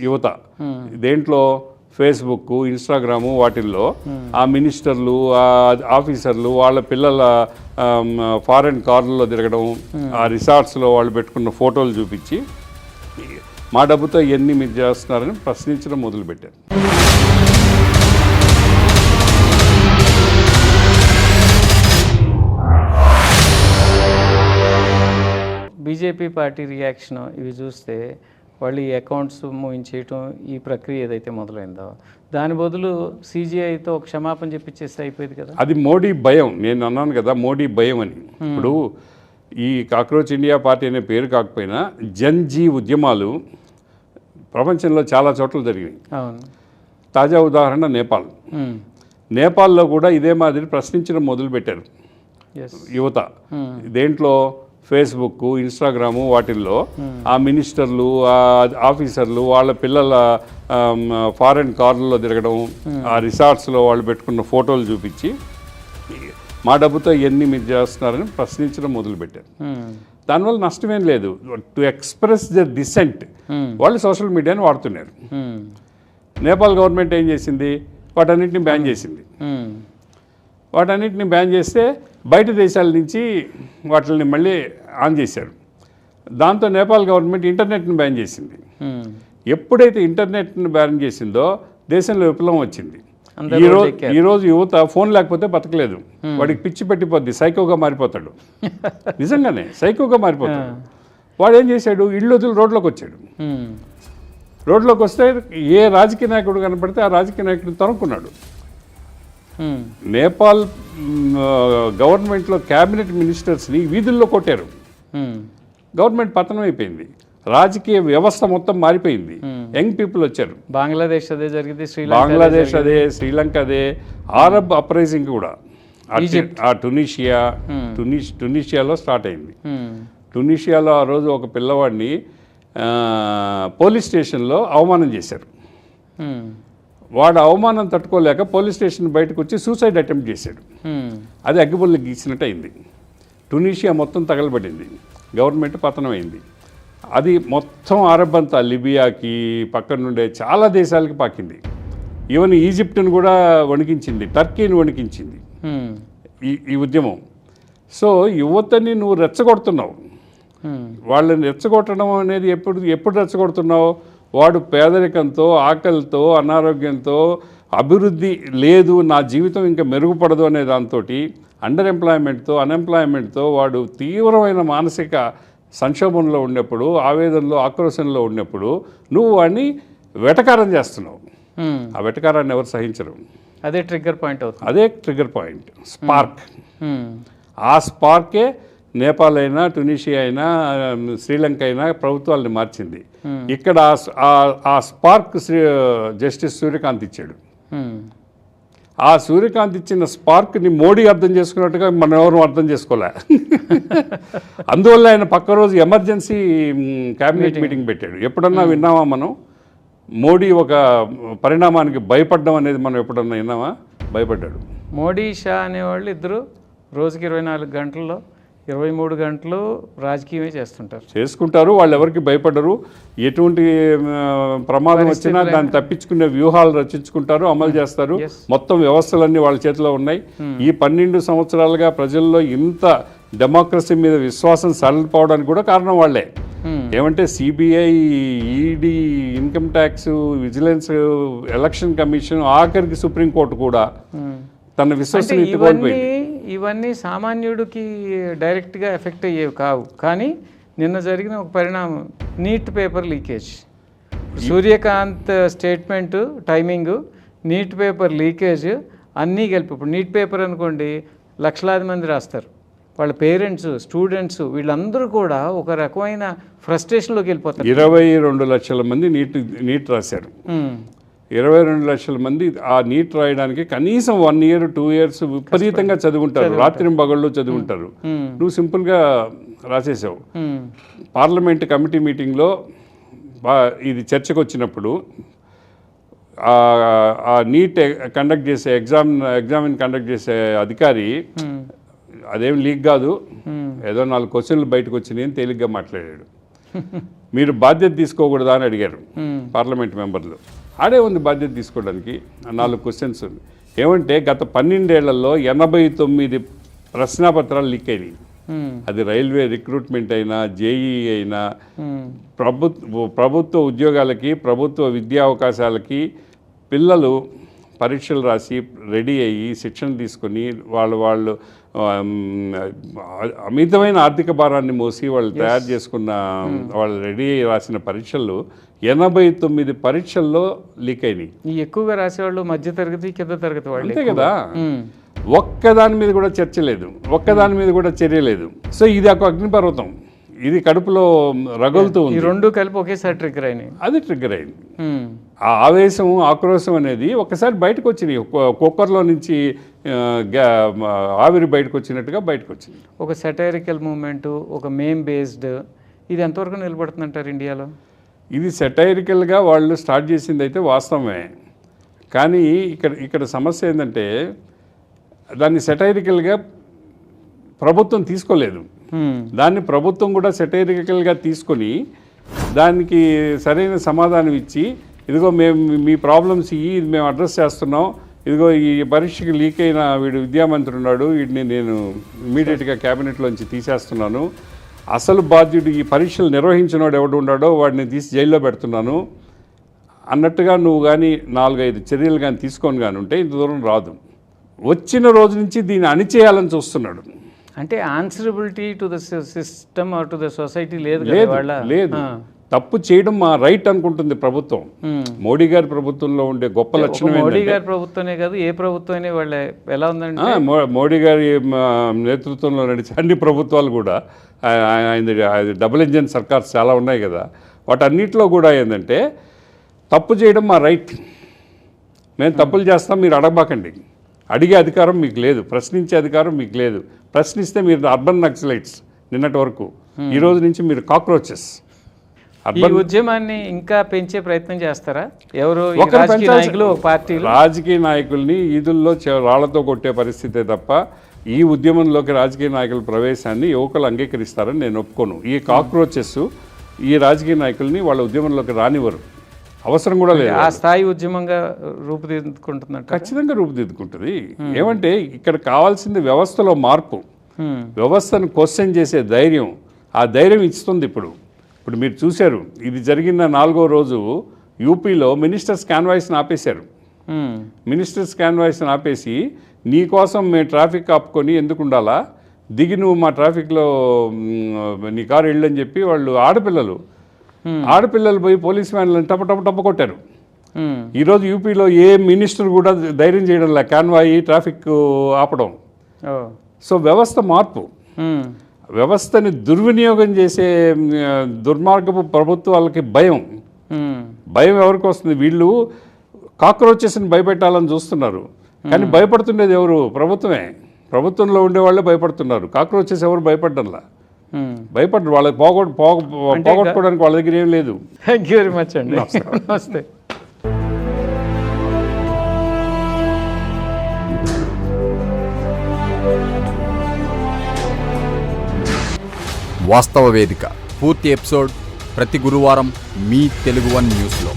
యువత దేంట్లో Facebook, Instagram వాటిల్లో ఆ మినిస్టర్లు, ఆ ఆఫీసర్లు వాళ్ళ పిల్లల ఫారెన్ కార్లలో తిరగడం, ఆ రిసార్ట్స్లో వాళ్ళు పెట్టుకున్న ఫోటోలు చూపించి మా డబ్బుతో ఎన్ని మీరు చేస్తున్నారని ప్రశ్నించడం మొదలుపెట్టారు. బీజేపీ పార్టీ రియాక్షన్ ఇవి చూస్తే వాళ్ళు ఈ అకౌంట్స్ మూయించేయటం ఈ ప్రక్రియ ఏదైతే మొదలైందో దాని బదులు సిజిఐతో ఒక క్షమాపణ చెప్పించేస్తే అయిపోయింది కదా. అది మోడీ భయం. నేను అన్నాను కదా మోడీ భయం అని. ఇప్పుడు ఈ కాక్రోచ్ ఇండియా పార్టీ అనే పేరు కాకపోయినా జన్జీ ఉద్యమాలు ప్రపంచంలో చాలా చోట్ల జరిగినాయి. అవును. తాజా ఉదాహరణ నేపాల్. నేపాల్లో కూడా ఇదే మాదిరి ప్రశ్నించడం మొదలుపెట్టారు యువత. దేంట్లో ఫేస్బుక్, ఇన్స్టాగ్రాము వాటిల్లో ఆ మినిస్టర్లు, ఆ ఆఫీసర్లు వాళ్ళ పిల్లల ఫారెన్ కార్లలో తిరగడం, ఆ రిసార్ట్స్లో వాళ్ళు పెట్టుకున్న ఫోటోలు చూపించి మా డబ్బుతో ఎన్ని మీరు చేస్తున్నారని ప్రశ్నించడం మొదలుపెట్టారు. దానివల్ల నష్టమేం లేదు. టు ఎక్స్ప్రెస్ ద డిసెంట్ వాళ్ళు సోషల్ మీడియాని వాడుతున్నారు. నేపాల్ గవర్నమెంట్ ఏం చేసింది? వాటన్నిటిని బ్యాన్ చేసింది. వాటన్నిటిని బ్యాన్ చేస్తే బయట దేశాల నుంచి వాటిని మళ్ళీ ఆన్ చేశారు. దాంతో నేపాల్ గవర్నమెంట్ ఇంటర్నెట్ని బ్యాన్ చేసింది. ఎప్పుడైతే ఇంటర్నెట్ని బ్యాన్ చేసిందో దేశంలో విప్లవం వచ్చింది. ఈరోజు యువత ఫోన్ లేకపోతే బతకలేదు. వాడికి పిచ్చి పెట్టిపోద్ది, సైకోగా మారిపోతాడు. నిజంగానే సైకోగా మారిపోతాడు. వాడు ఏం చేశాడు? ఇళ్ళు వదిలి రోడ్లోకి వచ్చాడు. రోడ్లోకి వస్తే ఏ రాజకీయ నాయకుడు కనపడితే ఆ రాజకీయ నాయకుడిని తరుముకున్నాడు. నేపాల్ గవర్నమెంట్లో క్యాబినెట్ మినిస్టర్స్ని వీధుల్లో కొట్టారు. గవర్నమెంట్ పతనం అయిపోయింది. రాజకీయ వ్యవస్థ మొత్తం మారిపోయింది. యంగ్ పీపుల్ వచ్చారు. బంగ్లాదేశ్ అదే జరిగింది, బంగ్లాదేశ్ అదే, శ్రీలంక అదే, అరబ్ అప్రైజింగ్ కూడా టునీషియాలో స్టార్ట్ అయింది. టునీషియాలో ఆ రోజు ఒక పిల్లవాడిని పోలీస్ స్టేషన్లో అవమానం చేశారు. వాడు అవమానం తట్టుకోలేక పోలీస్ స్టేషన్ బయటకు వచ్చి సూసైడ్ అటెంప్ట్ చేశాడు. అది అగ్గిపుల్లి గీసినట్టు అయింది. టునీషియా మొత్తం తగలబడింది. గవర్నమెంట్ పతనం అయింది. అది మొత్తం అరబ్ అంతా, లిబియాకి పక్కన నుండే చాలా దేశాలకి పాకింది. ఈవెన్ ఈజిప్ట్ని కూడా వణికించింది, టర్కీని వణికించింది ఈ ఉద్యమం. సో యువతని నువ్వు రెచ్చగొడుతున్నావు. వాళ్ళని రెచ్చగొట్టడం అనేది ఎప్పుడు రెచ్చగొడుతున్నావు? వాడు పేదరికంతో, ఆకలితో, అనారోగ్యంతో, అభివృద్ధి లేదు, నా జీవితం ఇంకా మెరుగుపడదు అనే దాంతో, అండర్ ఎంప్లాయ్మెంట్తో, అన్ఎంప్లాయ్మెంట్తో వాడు తీవ్రమైన మానసిక సంక్షోభంలో ఉన్నప్పుడు, ఆవేదనలో, ఆక్రోశంలో ఉన్నప్పుడు నువ్వు వాడిని వెటకారం చేస్తున్నావు. ఆ వెటకారాన్ని ఎవరు సహించరు. అదే ట్రిగ్గర్ పాయింట్ అవుతుంది. అదే ట్రిగ్గర్ పాయింట్, స్పార్క్. ఆ స్పార్కే నేపాల్ అయినా, టునీషియా అయినా, శ్రీలంక అయినా ప్రభుత్వాలని మార్చింది. ఇక్కడ ఆ స్పార్క్ జస్టిస్ సూర్యకాంత్ ఇచ్చాడు. ఆ సూర్యకాంత్ ఇచ్చిన స్పార్క్ని మోడీ అర్థం చేసుకున్నట్టుగా మనం ఎవరు అర్థం చేసుకోలే. అందువల్ల ఆయన పక్క రోజు ఎమర్జెన్సీ క్యాబినెట్ మీటింగ్ పెట్టాడు. ఎప్పుడన్నా విన్నామా మనం? మోడీ ఒక పరిణామానికి భయపడడం అనేది మనం ఎప్పుడన్నా విన్నామా? భయపడ్డాడు. మోడీ, షా అనేవాళ్ళు ఇద్దరు రోజుకి 24 గంటల్లో 23 గంటలు రాజకీయమే చేసుకుంటారు. వాళ్ళు ఎవరికి భయపడరు. ఎటువంటి ప్రమాదం వచ్చినా దాన్ని తప్పించుకునే వ్యూహాలు రచించుకుంటారు, అమలు చేస్తారు. మొత్తం వ్యవస్థలన్నీ వాళ్ళ చేతిలో ఉన్నాయి. ఈ 12 సంవత్సరాలుగా ప్రజల్లో ఇంత డెమోక్రసీ మీద విశ్వాసం సడలిపోవడానికి కూడా కారణం వాళ్ళే. ఏమంటే CBI, ED, income tax, vigilance, election commission, ఆఖరికి సుప్రీంకోర్టు కూడా తన విశ్వసనీయత కోల్పోయింది. ఇవన్నీ సామాన్యుడికి డైరెక్ట్గా ఎఫెక్ట్ అయ్యేవి కావు. కానీ నిన్న జరిగిన ఒక పరిణామం, NEET paper leakage. Suryakant statement, timing, NEET paper leakage అన్నీ కలిపి. ఇప్పుడు నీట్ పేపర్ అనుకోండి, లక్షలాది మంది రాస్తారు. వాళ్ళ పేరెంట్స్, స్టూడెంట్స్, వీళ్ళందరూ కూడా ఒక రకమైన ఫ్రస్ట్రేషన్లోకి వెళ్ళిపోతారు. 22 లక్షల మంది నీట్ రాశారు. 22 లక్షల మంది ఆ నీట్ రాయడానికి కనీసం 1 year 2 years విపరీతంగా చదువుకుంటారు, రాత్రి పగళ్ళు చదువుకుంటారు. నువ్వు సింపుల్గా రాసేసావు. పార్లమెంట్ కమిటీ మీటింగ్లో ఇది చర్చకు వచ్చినప్పుడు ఆ నీట్ కండక్ట్ చేసే ఎగ్జామిన్ కండక్ట్ చేసే అధికారి అదేం లీక్ కాదు, ఏదో 4 క్వశ్చన్లు బయటకు వచ్చినాయి అని తేలిగ్గా మాట్లాడాడు. మీరు బాధ్యత తీసుకోకూడదా అని అడిగారు పార్లమెంట్ మెంబర్లు. ఆడే ఉంది బాధ్యత తీసుకోవడానికి. 4 క్వశ్చన్స్ ఉంది. ఏమంటే గత 12 ఏళ్లలో 89 ప్రశ్నాపత్రాలు లీక్ అయినాయి. అది రైల్వే రిక్రూట్మెంట్ అయినా, జేఈ అయినా, ప్రభుత్వ ఉద్యోగాలకి, ప్రభుత్వ విద్యా అవకాశాలకి పిల్లలు పరీక్షలు రాసి రెడీ అయ్యి శిక్షణ తీసుకొని వాళ్ళు అమితమైన ఆర్థిక భారాన్ని మోసి వాళ్ళు తయారు చేసుకున్న వాళ్ళు రెడీ అయ్యి రాసిన పరీక్షలు 89 పరీక్షల్లో లీక్ అయినాయి. ఈ ఎక్కువగా రాసేవాళ్ళు మధ్య తరగతి, కింద తరగతి వాళ్ళు. అంతే కదా. ఒక్కదాని మీద కూడా చర్చ లేదు, ఒక్కదాని మీద కూడా చర్య లేదు. సో ఇది ఒక అగ్నిపర్వతం, ఇది కడుపులో రగులుతూ ఉంది. ఈ 2 కలిపి ఒకేసారి ట్రిగ్గర్ అయినాయి. అది ట్రిగ్గర్ అయింది. ఆ ఆవేశం, ఆక్రోశం అనేది ఒకసారి బయటకు వచ్చినాయి. కుక్కర్లో నుంచి ఆవిరి బయటకు వచ్చినట్టుగా బయటకు వచ్చింది. ఒక సెటైరికల్ మూమెంట్, ఒక మేమ్ బేస్డ్, ఇది ఎంతవరకు నిలబడుతుందంటారు ఇండియాలో? ఇది సెటైరికల్గా వాళ్ళు స్టార్ట్ చేసింది అయితే వాస్తవమే. కానీ ఇక్కడ సమస్య ఏంటంటే దాన్ని సెటైరికల్గా ప్రభుత్వం తీసుకోలేదు. దాన్ని ప్రభుత్వం కూడా సెటైరికల్గా తీసుకొని దానికి సరైన సమాధానం ఇచ్చి, ఇదిగో మేము మీ ప్రాబ్లమ్స్ ఇది మేము అడ్రస్ చేస్తున్నాం, ఇదిగో ఈ పరీక్షకి లీక్ అయిన వీడు విద్యామంత్రి ఉన్నాడు, వీడిని నేను ఇమీడియట్గా క్యాబినెట్లోంచి తీసేస్తున్నాను, అసలు బాధ్యుడు ఈ పరీక్షలు నిర్వహించినవాడు ఎవడు ఉన్నాడో వాడిని తీసి జైల్లో పెడుతున్నాను అన్నట్టుగా నువ్వు కానీ 4-5 చర్యలు కానీ తీసుకొని కానీ ఉంటే ఇంత దూరం రాదు. వచ్చిన రోజు నుంచి దీన్ని అణిచేయాలని చూస్తున్నాడు. అంటే answerability to the system or to the society లేదు. తప్పు చేయడం మా రైట్ అనుకుంటుంది ప్రభుత్వం. మోడీ గారి ప్రభుత్వంలో ఉండే గొప్ప లక్షణం మోడీ గారి ప్రభుత్వమే కాదు, ఏ ప్రభుత్వం వాళ్ళ ఎలా ఉందంటే మోడీ గారి నేతృత్వంలో నడిచే అన్ని ప్రభుత్వాలు కూడా, ఆయన డబుల్ ఇంజన్ సర్కార్స్ చాలా ఉన్నాయి కదా, వాటన్నిటిలో కూడా ఏంటంటే తప్పు చేయడం మా రైట్, మేము తప్పులు చేస్తాం, మీరు అడగబాకండి, అడిగే అధికారం మీకు లేదు, ప్రశ్నించే అధికారం మీకు లేదు, ప్రశ్నిస్తే మీరు అర్బన్ నక్సలైట్స్ నిన్నటి వరకు, ఈ రోజు నుంచి మీరు కాక్రోచెస్. ఈ ఉద్యమాన్ని ఇంకా పెంచే ప్రయత్నం చేస్తారా ఎవరు? రాజకీయ నాయకుల్ని ఈదుల్లో రాళ్లతో కొట్టే పరిస్థితే తప్ప ఈ ఉద్యమంలోకి రాజకీయ నాయకుల ప్రవేశాన్ని యువకులు అంగీకరిస్తారని నేను ఒప్పుకోను. ఈ కాక్రోచెస్ ఈ రాజకీయ నాయకుల్ని వాళ్ళ ఉద్యమంలోకి రానివ్వరు, అవసరం కూడా లేదు. ఆ స్థాయి ఉద్యమంగా రూపుదిద్దుకుంటున్నట్టు ఖచ్చితంగా రూపుదిద్దుకుంటుంది. ఏమంటే ఇక్కడ కావాల్సింది వ్యవస్థలో మార్పు, వ్యవస్థను క్వశ్చన్ చేసే ధైర్యం. ఆ ధైర్యం ఇస్తుంది. ఇప్పుడు మీరు చూశారు, ఇది జరిగిన 4వ రోజు యూపీలో మినిస్టర్స్ క్యాన్వాయిస్ని ఆపేశారు. మినిస్టర్స్ క్యాన్వాయిస్ని ఆపేసి నీ కోసం మేము ట్రాఫిక్ ఆపుకొని ఎందుకు ఉండాలా, దిగి నువ్వు మా ట్రాఫిక్లో నీ కారు వెళ్ళని చెప్పి వాళ్ళు ఆడపిల్లలు పోయి పోలీస్ వ్యాన్లను టప కొట్టారు. ఈరోజు యూపీలో ఏ మినిస్టర్ కూడా ధైర్యం చేయడం లే కాన్వాయి ట్రాఫిక్ ఆపడం. సో వ్యవస్థ మార్పు, వ్యవస్థని దుర్వినియోగం చేసే దుర్మార్గపు ప్రభుత్వాలకి భయం ఎవరికి వస్తుంది? వీళ్ళు కాక్రోచెస్ని భయపెట్టాలని చూస్తున్నారు, కానీ భయపడుతుండేది ఎవరు? ప్రభుత్వమే. ప్రభుత్వంలో ఉండేవాళ్ళే భయపడుతున్నారు. కాక్రోచెస్ ఎవరు భయపడ్డంలా, భయపడ్డారు. వాళ్ళకి పోగొట్టుకోవడానికి వాళ్ళ దగ్గర ఏం లేదు. థ్యాంక్ యూ వెరీ మచ్ అండి. నమస్తే. వాస్తవ వేదిక పూర్తి ఎపిసోడ్ ప్రతి గురువారం మీ తెలుగు వన్ న్యూస్లో.